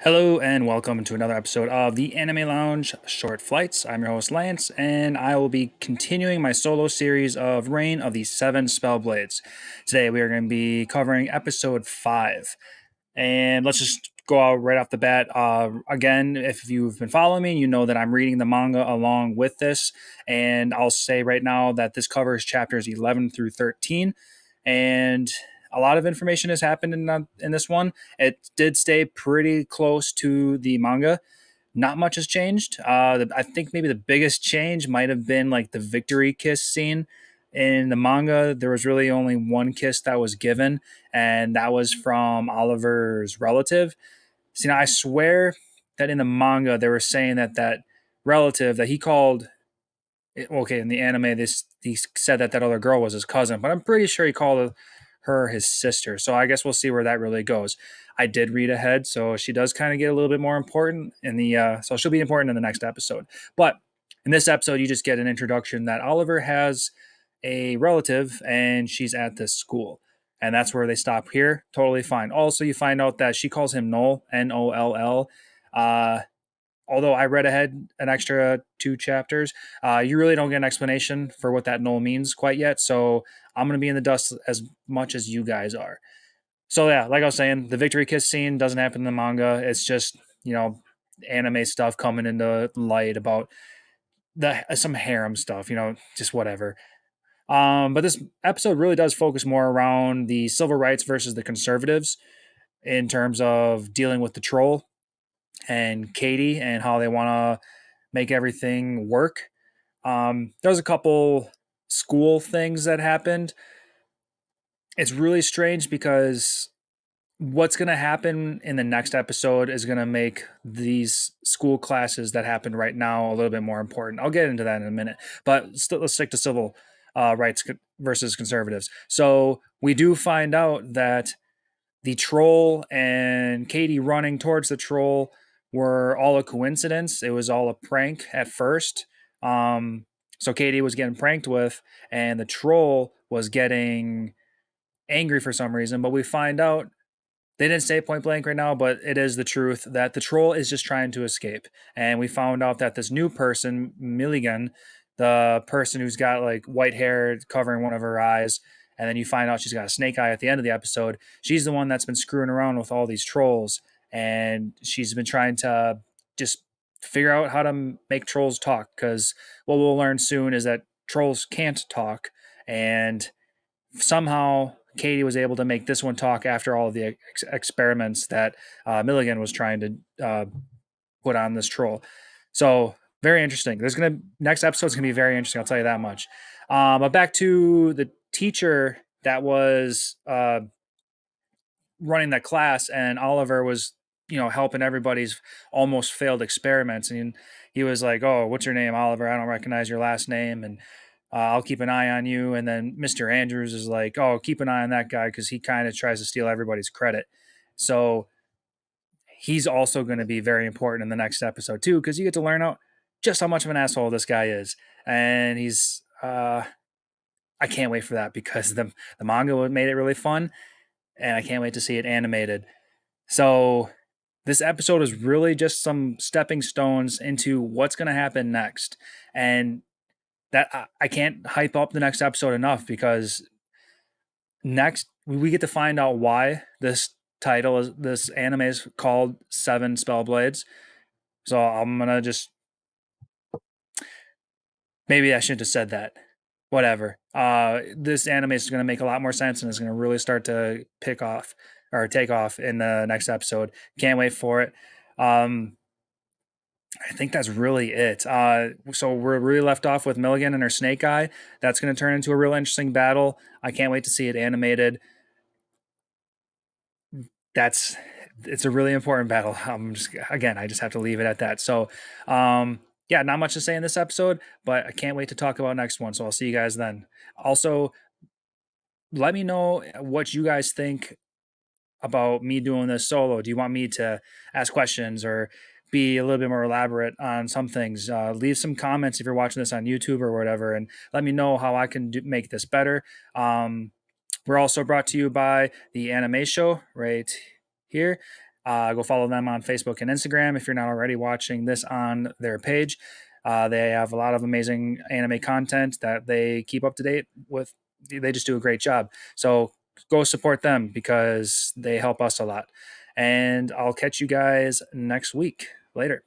Hello and welcome to another episode of the Anime Lounge Short Flights. I'm your host Lance, and I will be continuing my solo series of Reign of the Seven Spellblades. Today we are going to be covering episode 5. And let's just go out right off the bat. Again, if you've been following me, you know that I'm reading the manga along with this. And I'll say right now that this covers chapters 11 through 13. And a lot of information has happened in this one. It did stay pretty close to the manga. Not much has changed. I think maybe the biggest change might have been like the victory kiss scene. In the manga, there was really only one kiss that was given, and that was from Oliver's relative. See, now I swear that in the manga they were saying that relative that he called, okay, in the anime this he said that other girl was his cousin, but I'm pretty sure he called her his sister. So I guess we'll see where that really goes. I did read ahead, so she does kind of get a little bit more important in the so she'll be important in the next episode. But in this episode, you just get an introduction that Oliver has a relative and she's at this school. And that's where they stop here. Totally fine. Also, you find out that she calls him Noel, Noll. Uh, although I read ahead an extra 2 chapters, you really don't get an explanation for what that Noel means quite yet. So I'm going to be in the dust as much as you guys are. So yeah, like I was saying, the victory kiss scene doesn't happen in the manga. It's just, anime stuff coming into light about the some harem stuff, just whatever. But this episode really does focus more around the civil rights versus the conservatives in terms of dealing with the troll and Katie and how they want to make everything work. There's a couple school things that happened. It's really strange because what's going to happen in the next episode is going to make these school classes that happen right now a little bit more important. I'll get into that in a minute, but let's stick to civil rights versus conservatives. So we do find out that the troll and Katie running towards the troll were all a coincidence. It was all a prank at first. So Katie was getting pranked with, and the troll was getting angry for some reason. But we find out they didn't say point blank right now, but it is the truth that the troll is just trying to escape. And we found out that this new person, Milligan, the person who's got like white hair covering one of her eyes, and then you find out she's got a snake eye at the end of the episode, she's the one that's been screwing around with all these trolls. And she's been trying to just figure out how to make trolls talk. Because what we'll learn soon is that trolls can't talk. And somehow Katie was able to make this one talk after all of the experiments that Milligan was trying to put on this troll. So very interesting. There's gonna next episode's gonna be very interesting. I'll tell you that much. But back to the teacher that was running that class, and Oliver was helping everybody's almost failed experiments, and he was like, "Oh, what's your name, Oliver? I don't recognize your last name, and I'll keep an eye on you." And then Mr. Andrews is like, "Oh, keep an eye on that guy because he kind of tries to steal everybody's credit." So he's also going to be very important in the next episode too, because you get to learn out just how much of an asshole this guy is, and he's. I can't wait for that because the manga made it really fun, and I can't wait to see it animated. So this episode is really just some stepping stones into what's going to happen next, and that I can't hype up the next episode enough because next we get to find out why this anime is called Seven Spellblades. So I'm gonna just maybe I shouldn't have said that. Whatever. This anime is gonna make a lot more sense and it's gonna really start to pick off or take off in the next episode. Can't wait for it. I think that's really it. So we're really left off with Milligan and her snake eye. That's going to turn into a real interesting battle. I can't wait to see it animated. That's it's a really important battle. I just have to leave it at that. So, yeah, not much to say in this episode, but I can't wait to talk about next one. So I'll see you guys then. Also, let me know what you guys think about me doing this solo. Do you want me to ask questions or be a little bit more elaborate on some things? Leave some comments if you're watching this on YouTube or whatever, and let me know how I can make this better. We're also brought to you by the Anime Show right here. Go follow them on Facebook and Instagram if you're not already watching this on their page. They have a lot of amazing anime content that they keep up to date with. They just do a great job. So go support them because they help us a lot. And I'll catch you guys next week. Later.